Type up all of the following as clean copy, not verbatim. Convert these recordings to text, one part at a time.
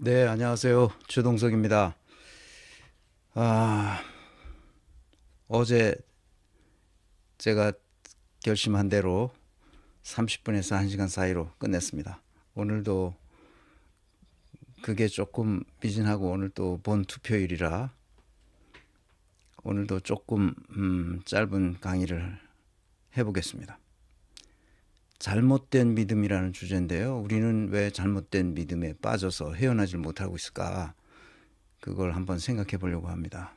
네, 안녕하세요. 주동석입니다. 아, 어제 제가 결심한 대로 30분에서 1시간 사이로 끝냈습니다. 오늘도 그게 조금 미진하고 오늘 또 본 투표일이라 오늘도 조금 짧은 강의를 해보겠습니다. 잘못된 믿음이라는 주제인데요. 우리는 왜 잘못된 믿음에 빠져서 헤어나질 못하고 있을까? 그걸 한번 생각해 보려고 합니다.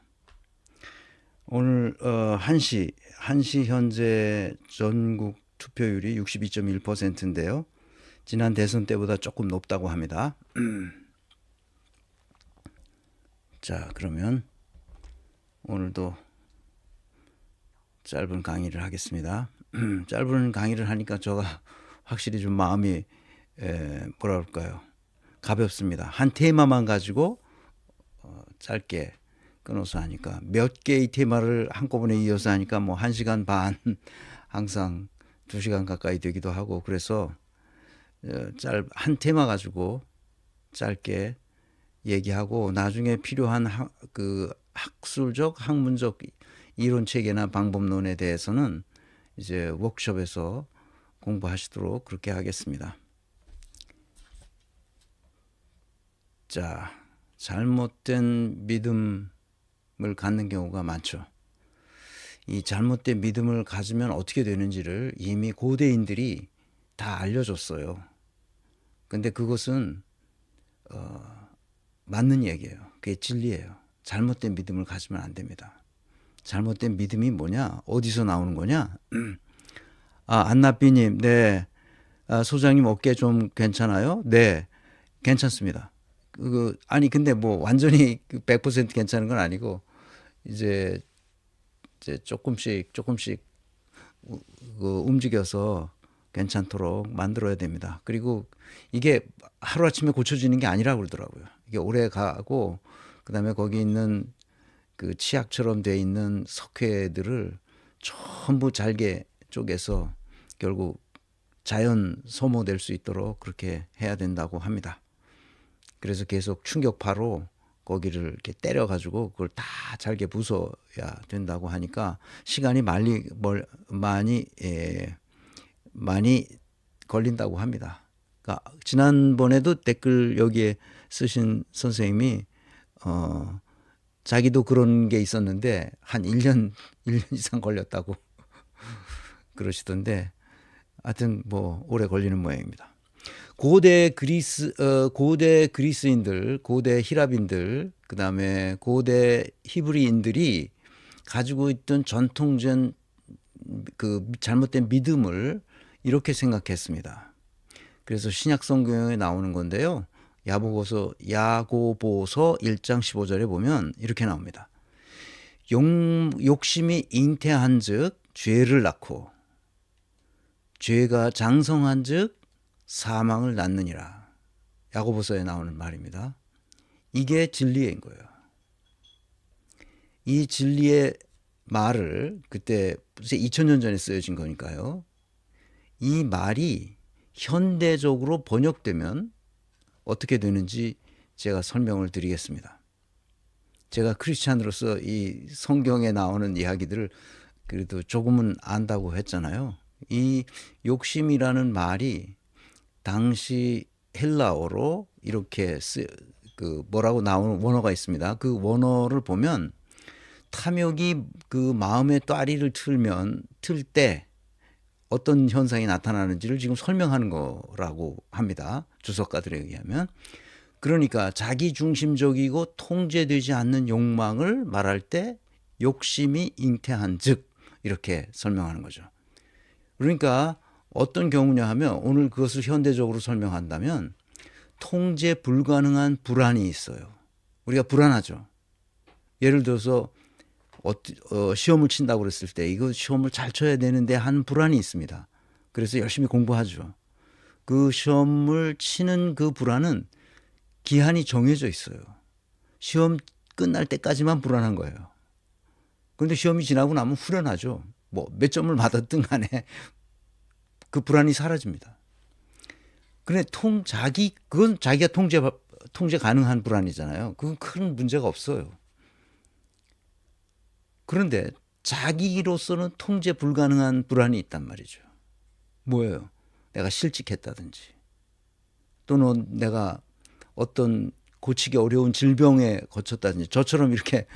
오늘 1시 현재 전국 투표율이 62.1%인데요. 지난 대선 때보다 조금 높다고 합니다. 자, 그러면 오늘도 짧은 강의를 하겠습니다. 짧은 강의를 하니까 제가 확실히 좀 마음이 뭐라 그럴까요? 가볍습니다. 한 테마만 가지고 짧게 끊어서 하니까 몇 개의 테마를 한꺼번에 이어서 하니까 뭐 1시간 반 항상 2시간 가까이 되기도 하고 그래서 한 테마 가지고 짧게 얘기하고 나중에 필요한 그 학술적 학문적 이론 체계나 방법론에 대해서는 이제 워크숍에서 공부하시도록 그렇게 하겠습니다. 자, 잘못된 믿음을 갖는 경우가 많죠. 이 잘못된 믿음을 가지면 어떻게 되는지를 이미 고대인들이 다 알려줬어요. 근데 그것은 맞는 얘기예요. 그게 진리예요. 잘못된 믿음을 가지면 안 됩니다. 잘못된 믿음이 뭐냐? 어디서 나오는 거냐? 안나비님, 네. 소장님 어깨 좀 괜찮아요? 네, 괜찮습니다. 아니 근데 뭐 완전히 100% 괜찮은 건 아니고 이제 조금씩 움직여서 괜찮도록 만들어야 됩니다. 그리고 이게 하루아침에 고쳐지는 게 아니라고 그러더라고요. 이게 오래 가고 그다음에 거기 있는 그 치약처럼 돼 있는 석회들을 전부 잘게 쪼개서 결국 자연 소모될 수 있도록 그렇게 해야 된다고 합니다. 그래서 계속 충격파로 거기를 이렇게 때려가지고 그걸 다 잘게 부숴야 된다고 하니까 시간이 많이 걸린다고 합니다. 그러니까 지난번에도 댓글 여기에 쓰신 선생님이 자기도 그런 게 있었는데 한 1년 이상 걸렸다고 그러시던데 하여튼 뭐 오래 걸리는 모양입니다. 고대 그리스인들, 고대 히랍인들, 그 다음에 고대 히브리인들이 가지고 있던 전통적 그 잘못된 믿음을 이렇게 생각했습니다. 그래서 신약 성경에 나오는 건데요. 야고보서 1장 15절에 보면 이렇게 나옵니다. 욕심이 잉태한즉 죄를 낳고 죄가 장성한즉 사망을 낳느니라. 야고보서에 나오는 말입니다. 이게 진리인 거예요. 이 진리의 말을 그때 2000년 전에 쓰여진 거니까요. 이 말이 현대적으로 번역되면 어떻게 되는지 제가 설명을 드리겠습니다. 제가 크리스찬으로서 이 성경에 나오는 이야기들을 그래도 조금은 안다고 했잖아요. 이 욕심이라는 말이 당시 헬라어로 이렇게 뭐라고 나오는 원어가 있습니다. 그 원어를 보면 탐욕이 그 마음의 따리를 틀 때 어떤 현상이 나타나는지를 지금 설명하는 거라고 합니다. 주석가들에 의하면. 그러니까 자기 중심적이고 통제되지 않는 욕망을 말할 때 욕심이 잉태한즉 이렇게 설명하는 거죠. 그러니까 어떤 경우냐 하면 오늘 그것을 현대적으로 설명한다면 통제 불가능한 불안이 있어요. 우리가 불안하죠. 예를 들어서 시험을 친다고 그랬을 때 이거 시험을 잘 쳐야 되는데 하는 불안이 있습니다. 그래서 열심히 공부하죠. 그 시험을 치는 그 불안은 기한이 정해져 있어요. 시험 끝날 때까지만 불안한 거예요. 그런데 시험이 지나고 나면 후련하죠. 뭐 몇 점을 받았든 간에 그 불안이 사라집니다. 그래 그건 자기가 통제 가능한 불안이잖아요. 그건 큰 문제가 없어요. 그런데 자기로서는 통제 불가능한 불안이 있단 말이죠. 뭐예요? 내가 실직했다든지 또는 내가 어떤 고치기 어려운 질병에 거쳤다든지 저처럼 이렇게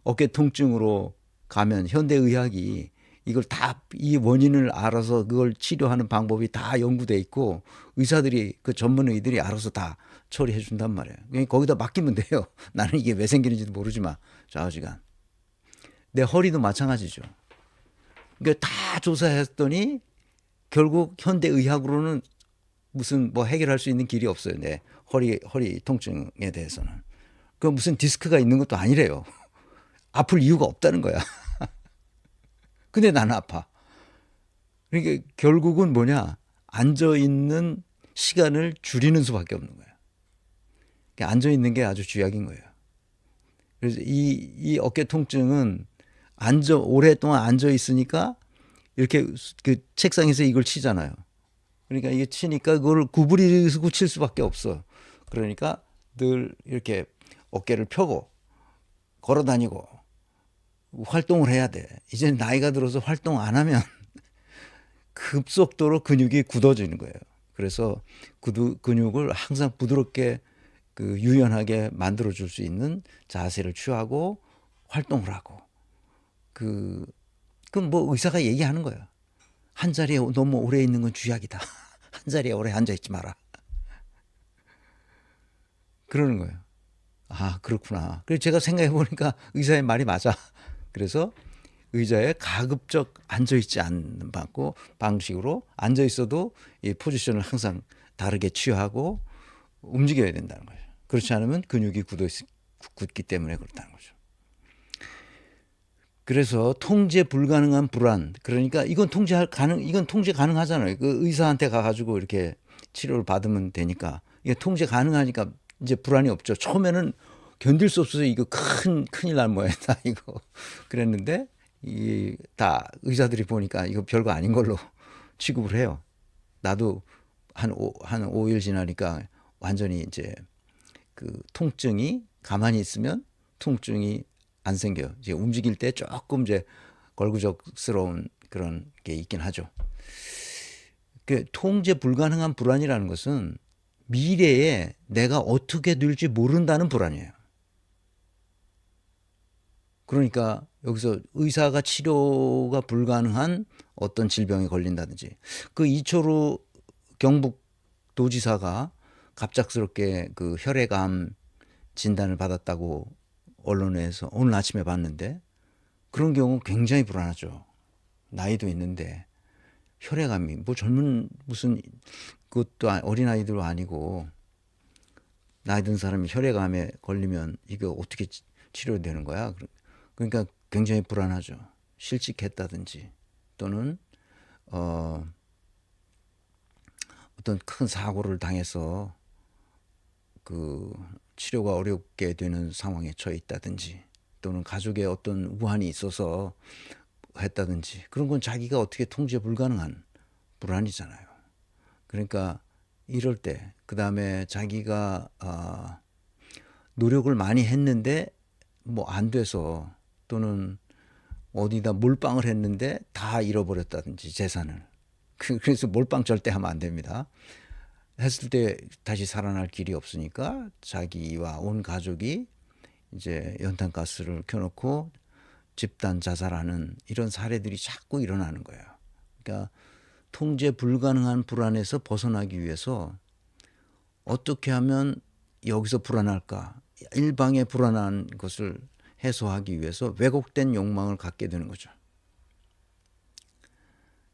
어깨 통증으로 가면 현대의학이 이걸 다 이 원인을 알아서 그걸 치료하는 방법이 다 연구돼 있고 의사들이 그 전문의들이 알아서 다 처리해 준단 말이에요. 그러니까 거기다 맡기면 돼요. 나는 이게 왜 생기는지도 모르지만 좌우지간. 내 허리도 마찬가지죠. 그러니까 다 조사했더니 결국 현대의학으로는 무슨 뭐 해결할 수 있는 길이 없어요. 내 허리 통증에 대해서는. 그 무슨 디스크가 있는 것도 아니래요. 아플 이유가 없다는 거야. 근데 나는 아파. 그러니까 결국은 뭐냐? 앉아 있는 시간을 줄이는 수밖에 없는 거야. 그러니까 앉아 있는 게 아주 쥐약인 거예요. 그래서 이 어깨 통증은 오랫동안 앉아 있으니까 이렇게 그 책상에서 이걸 치잖아요. 그러니까 이게 치니까 그걸 구부리고 칠 수밖에 없어. 그러니까 늘 이렇게 어깨를 펴고 걸어 다니고 활동을 해야 돼. 이제 나이가 들어서 활동 안 하면 급속도로 근육이 굳어지는 거예요. 그래서 근육을 항상 부드럽게 그 유연하게 만들어 줄 수 있는 자세를 취하고 활동을 하고 그건 뭐 의사가 얘기하는 거예요. 한 자리에 너무 오래 있는 건 쥐약이다. 한 자리에 오래 앉아 있지 마라. 그러는 거예요. 아, 그렇구나. 그래서 제가 생각해 보니까 의사의 말이 맞아. 그래서 의자에 가급적 앉아 있지 않는 방식으로 앉아 있어도 이 포지션을 항상 다르게 취하고 움직여야 된다는 거죠. 그렇지 않으면 근육이 굳기 때문에 그렇다는 거죠. 그래서 통제 불가능한 불안. 그러니까 이건 통제 가능하잖아요. 그 의사한테 가가지고 이렇게 치료를 받으면 되니까 이게 통제 가능하니까 이제 불안이 없죠. 처음에는 견딜 수 없어서 이거 큰일 날 모양이다 이거 그랬는데 이 다 의사들이 보니까 이거 별거 아닌 걸로 취급을 해요. 나도 한 5일 지나니까 완전히 이제 그 통증이 가만히 있으면 통증이 안 생겨요. 이제 움직일 때 조금 이제 걸구적스러운 그런 게 있긴 하죠. 그 통제 불가능한 불안이라는 것은 미래에 내가 어떻게 될지 모른다는 불안이에요. 그러니까 여기서 의사가 치료가 불가능한 어떤 질병에 걸린다든지 그 이철우 경북도지사가 갑작스럽게 그 혈액암 진단을 받았다고 언론에서 오늘 아침에 봤는데 그런 경우 굉장히 불안하죠. 나이도 있는데 혈액암이 뭐 젊은 무슨 그것도 어린아이도 아니고 나이 든 사람이 혈액암에 걸리면 이거 어떻게 치료되는 거야? 그러니까 굉장히 불안하죠. 실직했다든지 또는 어떤 큰 사고를 당해서 그 치료가 어렵게 되는 상황에 처해 있다든지 또는 가족에 어떤 우환이 있어서 했다든지 그런 건 자기가 어떻게 통제 불가능한 불안이잖아요. 그러니까 이럴 때 그다음에 자기가 노력을 많이 했는데 뭐 안 돼서 또는 어디다 몰빵을 했는데 다 잃어버렸다든지 재산을 그래서 몰빵 절대 하면 안 됩니다. 했을 때 다시 살아날 길이 없으니까 자기와 온 가족이 이제 연탄가스를 켜놓고 집단 자살하는 이런 사례들이 자꾸 일어나는 거예요. 그러니까 통제 불가능한 불안에서 벗어나기 위해서 어떻게 하면 여기서 불안할까? 일방의 불안한 것을 해소하기 위해서 왜곡된 욕망을 갖게 되는 거죠.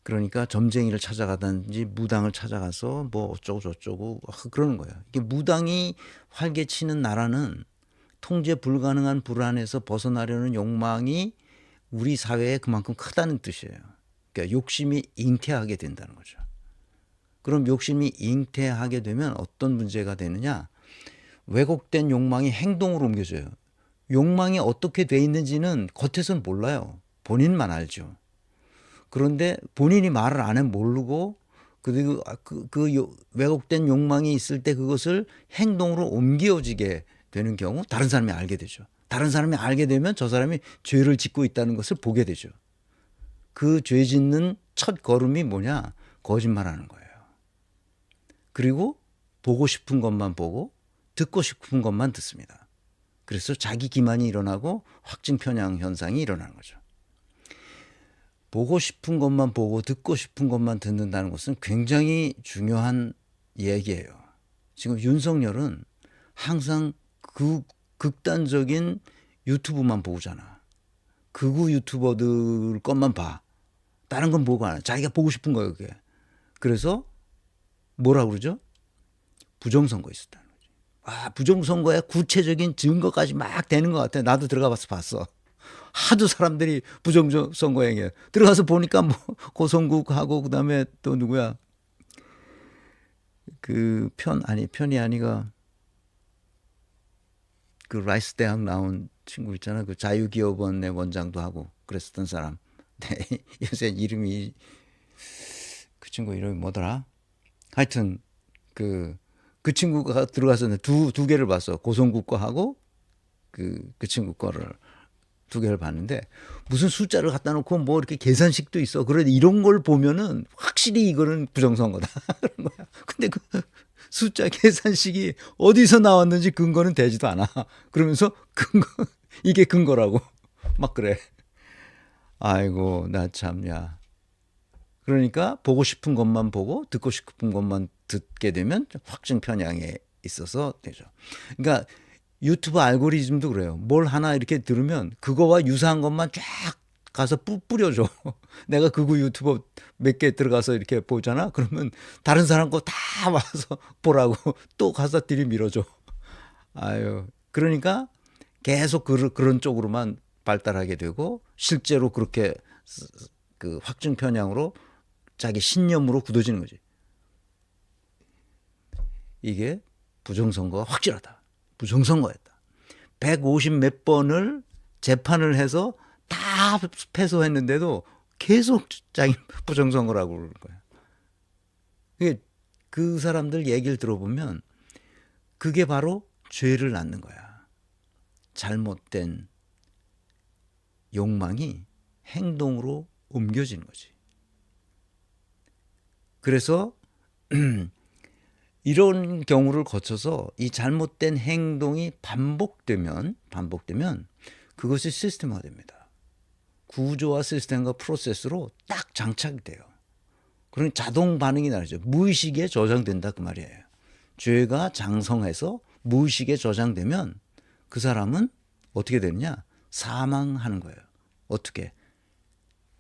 그러니까 점쟁이를 찾아가든지 무당을 찾아가서 뭐 어쩌고 저쩌고 그러는 거예요. 이게 무당이 활개치는 나라는 통제 불가능한 불안에서 벗어나려는 욕망이 우리 사회에 그만큼 크다는 뜻이에요. 그러니까 욕심이 잉태하게 된다는 거죠. 그럼 욕심이 잉태하게 되면 어떤 문제가 되느냐? 왜곡된 욕망이 행동으로 옮겨져요. 욕망이 어떻게 돼 있는지는 겉에서는 몰라요. 본인만 알죠. 그런데 본인이 말을 안 해 모르고 그리고 왜곡된 욕망이 있을 때 그것을 행동으로 옮겨지게 되는 경우 다른 사람이 알게 되죠. 다른 사람이 알게 되면 저 사람이 죄를 짓고 있다는 것을 보게 되죠. 그 죄 짓는 첫 걸음이 뭐냐? 거짓말하는 거예요. 그리고 보고 싶은 것만 보고 듣고 싶은 것만 듣습니다. 그래서 자기 기만이 일어나고 확증 편향 현상이 일어나는 거죠. 보고 싶은 것만 보고 듣고 싶은 것만 듣는다는 것은 굉장히 중요한 얘기예요. 지금 윤석열은 항상 그 극단적인 유튜브만 보잖아. 극우 유튜버들 것만 봐. 다른 건 보고 안 해. 자기가 보고 싶은 거예요, 그게. 그래서 뭐라고 그러죠? 부정선거 있었다는 거지. 아, 부정선거에 구체적인 증거까지 막 되는 것 같아. 나도 들어가 봤어. 하도 사람들이 부정선거 행위에 들어가서 보니까 뭐 고성국하고 그다음에 또 누구야? 편이 아니가 그 라이스 대학 나온 친구 있잖아. 그 자유기업원의 원장도 하고 그랬었던 사람. 네, 요새 이름이 그 친구 이름이 뭐더라? 하여튼 그 친구가 들어가서 두 개를 봤어. 고성국 거하고 그 친구 거를 두 개를 봤는데 무슨 숫자를 갖다 놓고 뭐 이렇게 계산식도 있어. 그런데 이런 걸 보면은 확실히 이거는 부정선거다. 그런 거야. 근데 그 숫자 계산식이 어디서 나왔는지 근거는 되지도 않아. 그러면서 이게 근거라고 막 그래. 아이고 나 참야. 그러니까 보고 싶은 것만 보고 듣고 싶은 것만 듣게 되면 확증 편향에 있어서 되죠. 그러니까 유튜브 알고리즘도 그래요. 뭘 하나 이렇게 들으면 그거와 유사한 것만 쫙 가서 뿌려줘. 내가 그거 유튜버 몇 개 들어가서 이렇게 보잖아. 그러면 다른 사람 거 다 와서 보라고 또 가서 들이밀어줘. 아유, 그러니까 계속 그런 쪽으로만 발달하게 되고 실제로 그렇게 그 확증 편향으로 자기 신념으로 굳어지는 거지. 이게 부정선거가 확실하다. 부정선거였다. 150 몇 번을 재판을 해서 다 패소했는데도 계속 자기 부정선거라고 그러는 거야. 그 사람들 얘기를 들어보면 그게 바로 죄를 낳는 거야. 잘못된 욕망이 행동으로 옮겨지는 거지. 그래서 이런 경우를 거쳐서 이 잘못된 행동이 반복되면 그것이 시스템화가 됩니다. 구조와 시스템과 프로세스로 딱 장착이 돼요. 그러니 자동 반응이 나죠. 무의식에 저장된다 그 말이에요. 죄가 장성해서 무의식에 저장되면 그 사람은 어떻게 되느냐? 사망하는 거예요. 어떻게?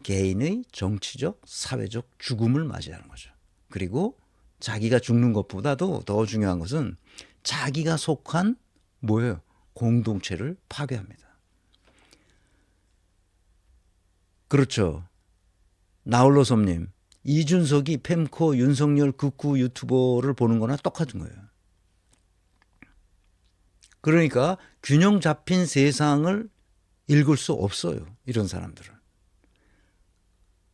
개인의 정치적, 사회적 죽음을 맞이하는 거죠. 그리고 자기가 죽는 것보다도 더 중요한 것은 자기가 속한 뭐예요? 공동체를 파괴합니다. 그렇죠. 나홀로섬님, 이준석이 펜코 윤석열 극우 유튜버를 보는 거나 똑같은 거예요. 그러니까 균형 잡힌 세상을 읽을 수 없어요. 이런 사람들은.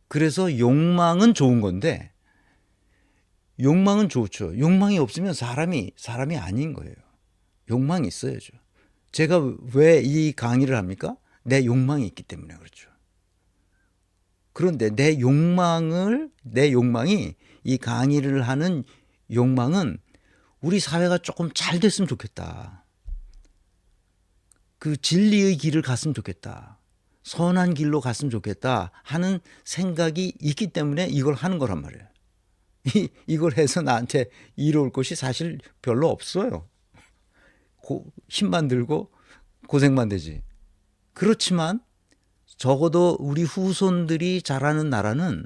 그래서 욕망은 좋은 건데 욕망은 좋죠. 욕망이 없으면 사람이 아닌 거예요. 욕망이 있어야죠. 제가 왜 이 강의를 합니까? 내 욕망이 있기 때문에 그렇죠. 그런데 내 욕망이 이 강의를 하는 욕망은 우리 사회가 조금 잘 됐으면 좋겠다. 그 진리의 길을 갔으면 좋겠다. 선한 길로 갔으면 좋겠다 하는 생각이 있기 때문에 이걸 하는 거란 말이에요. 이걸 해서 나한테 이로울 것이 사실 별로 없어요. 힘만 들고 고생만 되지. 그렇지만 적어도 우리 후손들이 자라는 나라는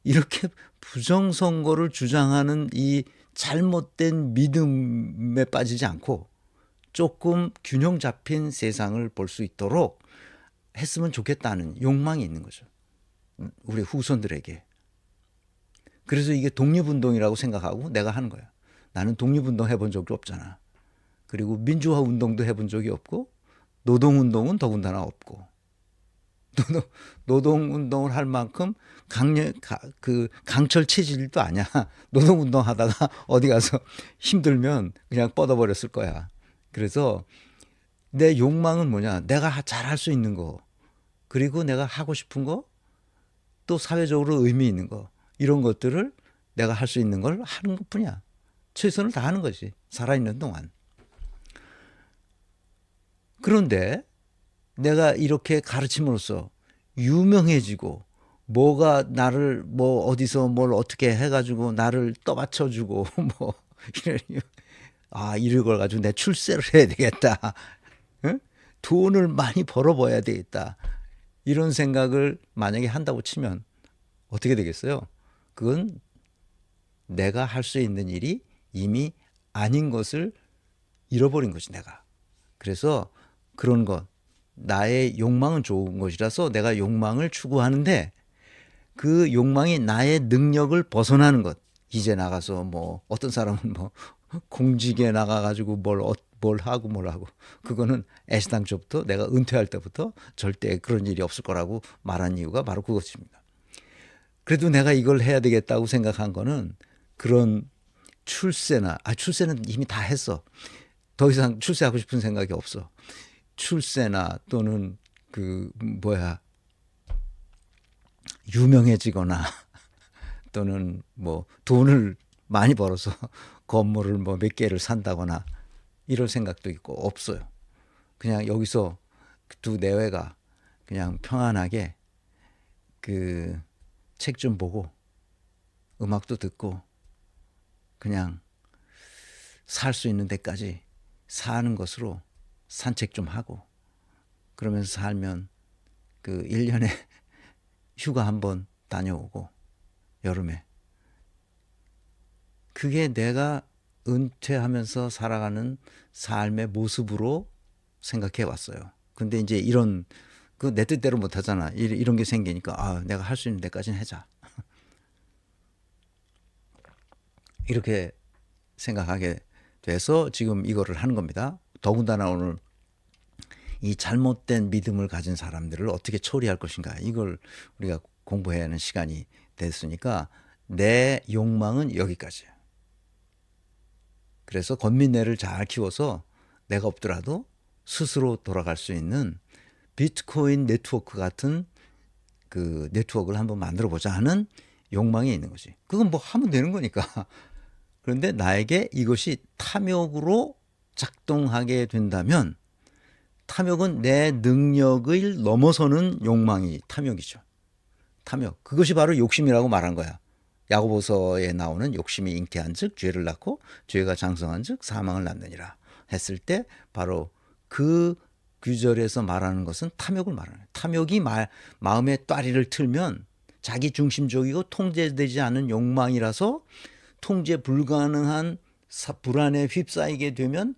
이렇게 부정선거를 주장하는 이 잘못된 믿음에 빠지지 않고 조금 균형 잡힌 세상을 볼 수 있도록 했으면 좋겠다는 욕망이 있는 거죠. 우리 후손들에게. 그래서 이게 독립운동이라고 생각하고 내가 하는 거야. 나는 독립운동 해본 적이 없잖아. 그리고 민주화 운동도 해본 적이 없고 노동운동은 더군다나 없고. 노동 운동을 할 만큼 강철 체질도 아니야. 노동 운동 하다가 어디 가서 힘들면 그냥 뻗어버렸을 거야. 그래서 내 욕망은 뭐냐? 내가 잘 할 수 있는 거, 그리고 내가 하고 싶은 거, 또 사회적으로 의미 있는 거, 이런 것들을 내가 할 수 있는 걸 하는 것뿐이야. 최선을 다하는 거지. 살아있는 동안. 그런데 내가 이렇게 가르침으로써 유명해지고, 뭐가 나를 뭐 어디서 뭘 어떻게 해가지고 나를 떠받쳐주고 뭐 이런 걸 가지고 내 출세를 해야 되겠다. 응? 돈을 많이 벌어봐야 되겠다. 이런 생각을 만약에 한다고 치면 어떻게 되겠어요? 그건 내가 할 수 있는 일이 이미 아닌 것을 잃어버린 거지, 내가. 그래서 그런 것, 나의 욕망은 좋은 것이라서 내가 욕망을 추구하는데, 그 욕망이 나의 능력을 벗어나는 것. 이제 나가서 뭐 어떤 사람은 뭐 공직에 나가가지고 뭘 하고 그거는 애시당초부터 내가 은퇴할 때부터 절대 그런 일이 없을 거라고 말한 이유가 바로 그것입니다. 그래도 내가 이걸 해야 되겠다고 생각한 거는 그런 출세는 이미 다 했어. 더 이상 출세하고 싶은 생각이 없어. 출세나 또는 유명해지거나 또는 뭐 돈을 많이 벌어서 건물을 뭐 몇 개를 산다거나 이럴 생각도 있고 없어요. 그냥 여기서 두 내외가 그냥 평안하게 그 책 좀 보고 음악도 듣고 그냥 살 수 있는 데까지 사는 것으로 산책 좀 하고, 그러면서 살면 1년에 휴가 한번 다녀오고 여름에, 그게 내가 은퇴하면서 살아가는 삶의 모습으로 생각해 왔어요. 근데 이제 내 뜻대로 못 하잖아. 이런 게 생기니까 내가 할 수 있는 데까지는 하자. 이렇게 생각하게 돼서 지금 이거를 하는 겁니다. 더군다나 오늘 이 잘못된 믿음을 가진 사람들을 어떻게 처리할 것인가, 이걸 우리가 공부해야 하는 시간이 됐으니까 내 욕망은 여기까지야. 그래서 권민내를 잘 키워서 내가 없더라도 스스로 돌아갈 수 있는 비트코인 네트워크 같은 그 네트워크를 한번 만들어 보자 하는 욕망이 있는 거지. 그건 뭐 하면 되는 거니까. 그런데 나에게 이것이 탐욕으로 작동하게 된다면, 탐욕은 내 능력을 넘어서는 욕망이 탐욕이죠. 탐욕. 그것이 바로 욕심이라고 말한 거야. 야고보서에 나오는 욕심이 잉태한즉 죄를 낳고 죄가 장성한즉 사망을 낳느니라 했을 때 바로 그 구절에서 말하는 것은 탐욕을 말하는 거예요. 탐욕이 마음의 따리를 틀면 자기 중심적이고 통제되지 않은 욕망이라서 통제 불가능한 불안에 휩싸이게 되면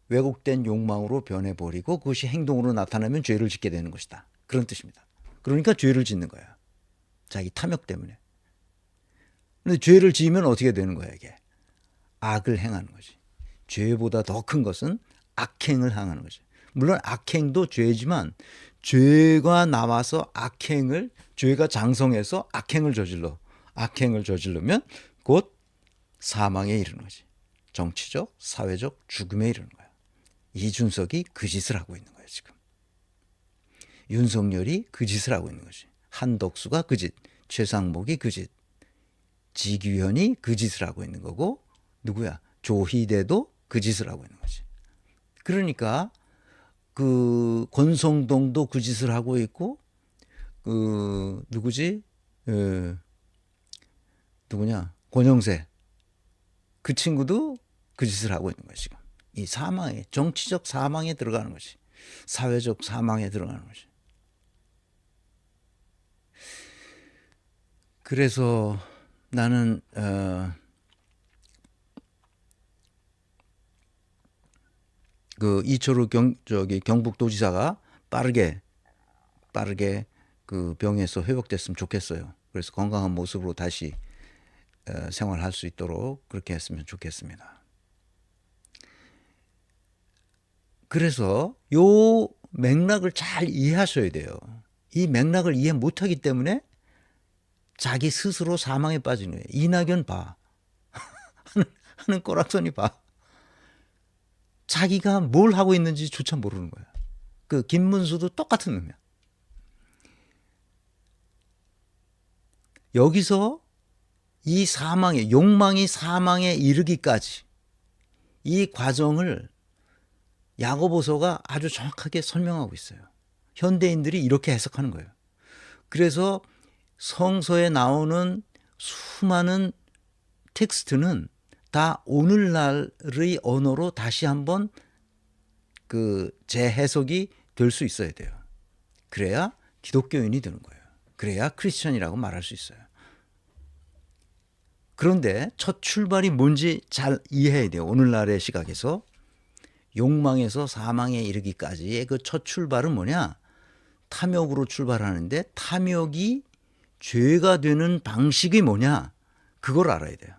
왜곡된 욕망으로 변해버리고 그것이 행동으로 나타나면 죄를 짓게 되는 것이다. 그런 뜻입니다. 그러니까 죄를 짓는 거야. 자기 탐욕 때문에. 근데 죄를 지으면 어떻게 되는 거야, 이게? 악을 행하는 거지. 죄보다 더 큰 것은 악행을 행하는 거지. 물론 악행도 죄지만 죄가 나와서 죄가 장성해서 악행을 저질르면 곧 사망에 이르는 거지. 정치적, 사회적 죽음에 이르는 거야. 이준석이 그 짓을 하고 있는 거야, 지금. 윤석열이 그 짓을 하고 있는 거지. 한덕수가 그 짓, 최상목이 그 짓, 지규현이 그 짓을 하고 있는 거고, 누구야? 조희대도 그 짓을 하고 있는 거지. 그러니까 권성동도 그 짓을 하고 있고, 누구냐? 권영세. 그 친구도 그 짓을 하고 있는 거야, 지금. 이 사망에, 정치적 사망에 들어가는 거지. 사회적 사망에 들어가는 거지. 그래서 나는 이철우 경북도지사가 빠르게 그 병에서 회복됐으면 좋겠어요. 그래서 건강한 모습으로 다시 생활할 수 있도록 그렇게 했으면 좋겠습니다. 그래서 요 맥락을 잘 이해하셔야 돼요. 이 맥락을 이해 못하기 때문에 자기 스스로 사망에 빠지는 거예요. 이낙연 봐. 하는 꼬락서니 봐. 자기가 뭘 하고 있는지조차 모르는 거야. 그 김문수도 똑같은 놈이야. 여기서 이 사망에, 욕망이 사망에 이르기까지 이 과정을 야고보서가 아주 정확하게 설명하고 있어요. 현대인들이 이렇게 해석하는 거예요. 그래서 성서에 나오는 수많은 텍스트는 다 오늘날의 언어로 다시 한번 그 재해석이 될 수 있어야 돼요. 그래야 기독교인이 되는 거예요. 그래야 크리스천이라고 말할 수 있어요. 그런데 첫 출발이 뭔지 잘 이해해야 돼요. 오늘날의 시각에서. 욕망에서 사망에 이르기까지의 그 첫 출발은 뭐냐? 탐욕으로 출발하는데 탐욕이 죄가 되는 방식이 뭐냐? 그걸 알아야 돼요.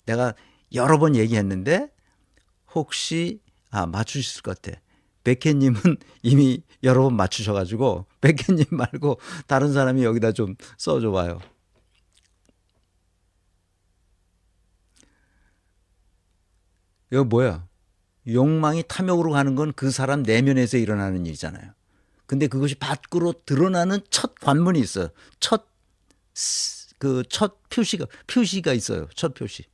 내가 여러 번 얘기했는데 혹시 맞추실 것 같아. 백혜님은 이미 여러 번 맞추셔가지고 백혜님 말고 다른 사람이 여기다 좀 써줘 봐요. 이거 뭐야? 욕망이 탐욕으로 가는 건 그 사람 내면에서 일어나는 일이잖아요. 근데 그것이 밖으로 드러나는 첫 관문이 있어요. 첫 표시가 있어요. 첫 표시.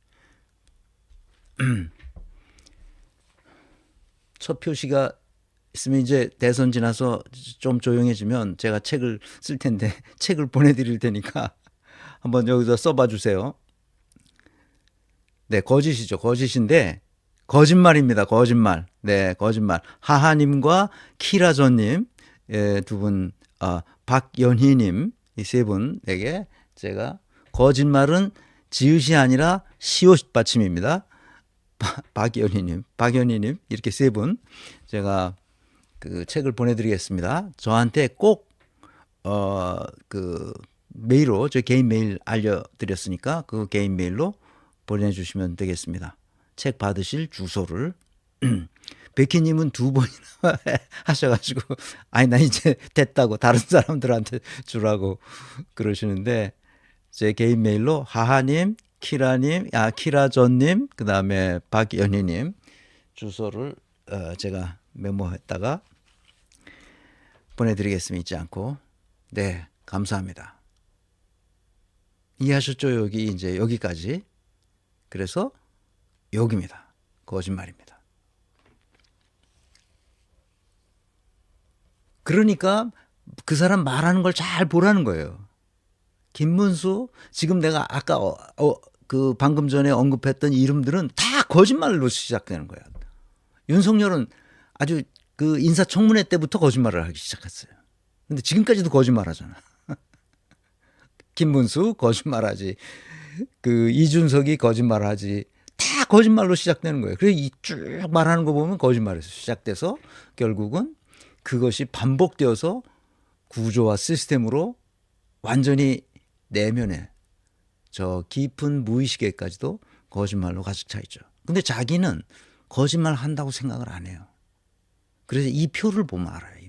첫 표시가 있으면 이제 대선 지나서 좀 조용해지면 제가 책을 쓸 텐데 책을 보내드릴 테니까 한번 여기서 써봐 주세요. 네, 거짓이죠. 거짓인데 거짓말입니다. 거짓말. 네, 거짓말. 하하님과 키라전님 두 분, 박연희님 이 세 분에게 제가 거짓말은 지읒이 아니라 시옷 받침입니다. 박연희님 이렇게 세 분 제가 그 책을 보내드리겠습니다. 저한테 꼭 그 메일로 저 개인 메일 알려드렸으니까 그 개인 메일로 보내주시면 되겠습니다. 책 받으실 주소를. 백희님은 2번이나 하셔가지고 나 이제 됐다고 다른 사람들한테 주라고 그러시는데 제 개인 메일로 하하님, 키라전님, 그 다음에 박연희님 주소를 제가 메모했다가 보내드리겠습니다. 잊지 않고. 네, 감사합니다. 이해하셨죠? 여기 이제 여기까지. 그래서 여기입니다. 거짓말입니다. 그러니까 그 사람 말하는 걸 잘 보라는 거예요. 김문수, 지금 내가 아까 그 방금 전에 언급했던 이름들은 다 거짓말로 시작되는 거야. 윤석열은 아주 그 인사청문회 때부터 거짓말을 하기 시작했어요. 근데 지금까지도 거짓말하잖아. 김문수 거짓말하지. 그 이준석이 거짓말하지. 다 거짓말로 시작되는 거예요. 그래서 이 쭉 말하는 거 보면 거짓말에서 시작돼서 결국은 그것이 반복되어서 구조와 시스템으로 완전히 내면에 저 깊은 무의식에까지도 거짓말로 가득 차 있죠. 근데 자기는 거짓말 한다고 생각을 안 해요. 그래서 이 표를 보면 알아요.